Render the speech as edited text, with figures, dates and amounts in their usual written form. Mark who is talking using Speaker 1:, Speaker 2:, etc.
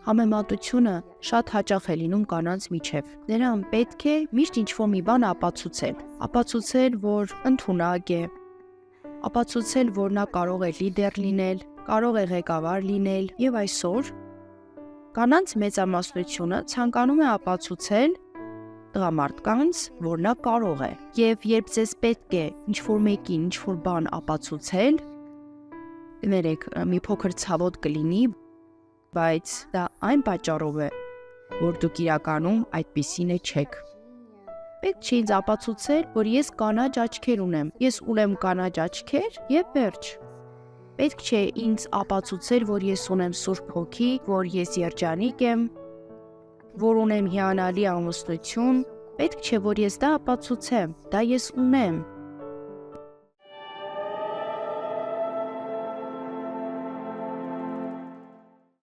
Speaker 1: Համեմատությունը շատ հաճախ է լինում կանանց միջև։ Նրան պետք է միշտ ինչ-որ մի բան ապացուցել, որ ընդունակ է, ապացուցել, որ նա կարող է լիդեր լինել, կարող է ղեկավար լինել, եւ այսօր կանանց մեծամասնությունը ցանկանում է ապացուցել տղամարդկանց, որ նա կարող է, եւ երբ ձեզ պետք է ինչ-որ մեկին ինչ-որ բան ապացուցել, կներեք, մի փոքր ցավոտ կլինի, բայց դա այն պատճառով է, որ դուք իրականում այդպիսինը չեք։ Պետք չի ինձ ապացուցել, որ ես կանաչ աչքեր ունեմ, ես ունեմ կանաչ աչքեր եւ վերջ։ Պետք չէ ինձ ապացուցել, որ ես ունեմ Սուրբ Հոգի, որ ես երջանիկ եմ, որ ունեմ հիանալի ամուսնություն, պետք չէ, որ ես դա ապացուցեմ, դա ես ունեմ։